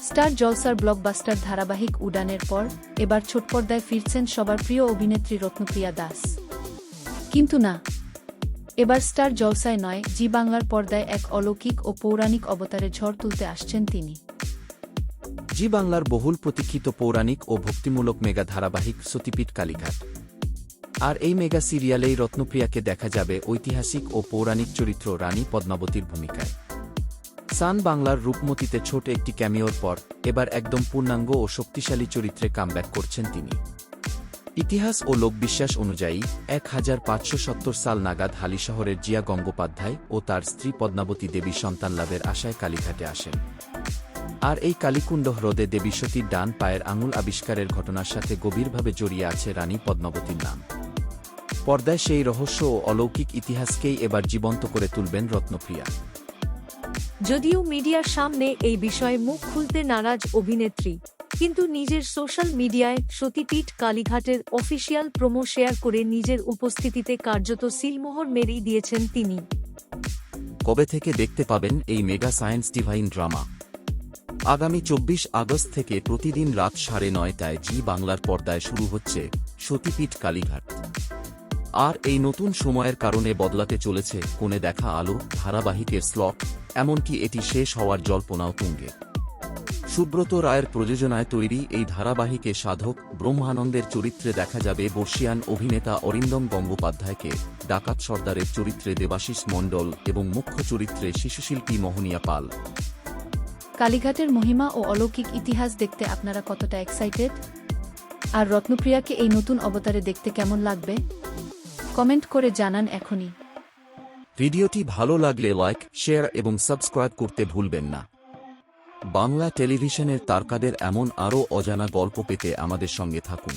Star জলসার blockbuster ধারাবাহিক উড়ানের পর এবার ছোট পর্দায় ফিরছেন সবার প্রিয় অভিনেত্রী রত্নপ্রিয়া দাস। কিন্তু না, এবার স্টার জলসায় নয়, জি বাংলার পর্দায় এক অলৌকিক ও পৌরাণিক অবতারে ঝড় তুলতে আসছেন তিনি। জি বাংলার বহুল প্রতীক্ষিত পৌরাণিক ও ভক্তিমূলক মেগা ধারাবাহিক সতীপীঠ কালীঘাট। আর এই মেগা সিরিয়ালেই রত্নপ্রিয়াকে দেখা যাবে ঐতিহাসিক ও পৌরাণিক চরিত্র রানী পদ্মাবতীর ভূমিকায়। সান বাংলার রূপমতিতে ছোট একটি ক্যামিওর পর এবার একদম পূর্ণাঙ্গ ও শক্তিশালী চরিত্রে কামব্যাক করছেন তিনি। ইতিহাস ও লোকবিশ্বাস অনুযায়ী 1570 সাল নাগাদ হালি শহরের জিয়া গঙ্গোপাধ্যায় ও তার স্ত্রী পদ্মাবতী দেবী সন্তান লাভের আশায় কালীঘাটে আসেন। আর এই কালীকুণ্ড হ্রদে দেবী সতীর ডান পায়ের আঙুল আবিষ্কারের ঘটনার সাথে গভীরভাবে জড়িয়ে আছে রানী পদ্মাবতীর নাম। পর্দায় সেই রহস্য ও অলৌকিক ইতিহাসকেই এবার জীবন্ত করে তুলবেন রত্নপ্রিয়া। যদিও মিডিয়ার সামনে এই বিষয়ে মুখ খুলতে নারাজ অভিনেত্রী, কিন্তু নিজের সোশ্যাল মিডিয়ায় সতীপীঠ কালীঘাটের অফিসিয়াল প্রোমো শেয়ার করে নিজের উপস্থিতিতে কার্যত সিলমোহর মেরেই দিয়েছেন তিনি। কবে থেকে দেখতে পাবেন এই মেগা সায়েন্স ডিভাইন ড্রামা? আগামী 24 আগস্ট থেকে প্রতিদিন রাত 9:30টায় জি বাংলার পর্দায় শুরু হচ্ছে সতীপীঠ কালীঘাট। আর এই নতুন সময়ের কারণে বদলাতে চলেছে কোণে দেখা আলো ধারাবাহিকের স্লট, এমনকি এটি শেষ হওয়ার জল্পনাও তুঙ্গে। সুব্রত রায়ের প্রযোজনায় তৈরি এই ধারাবাহিকে সাধক ব্রহ্মানন্দের চরিত্রে দেখা যাবে বর্ষিয়ান অভিনেতা অরিন্দম গঙ্গোপাধ্যায়কে, ডাকাত সর্দারের চরিত্রে দেবাশিস মণ্ডল এবং মুখ্য চরিত্রে শিশুশিল্পী মোহনিয়া পাল। কালীঘাটের মহিমা ও অলৌকিক ইতিহাস দেখতে আপনারা কতটা এক্সাইটেড? আর রত্নপ্রিয়াকে এই নতুন অবতারে দেখতে কেমন লাগবে? কমেন্ট করে জানান এখনই। ভিডিওটি ভালো লাগলে লাইক, শেয়ার এবং সাবস্ক্রাইব করতে ভুলবেন না। বাংলা টেলিভিশনের তারকাদের এমন আরও অজানা গল্প পেতে আমাদের সঙ্গে থাকুন।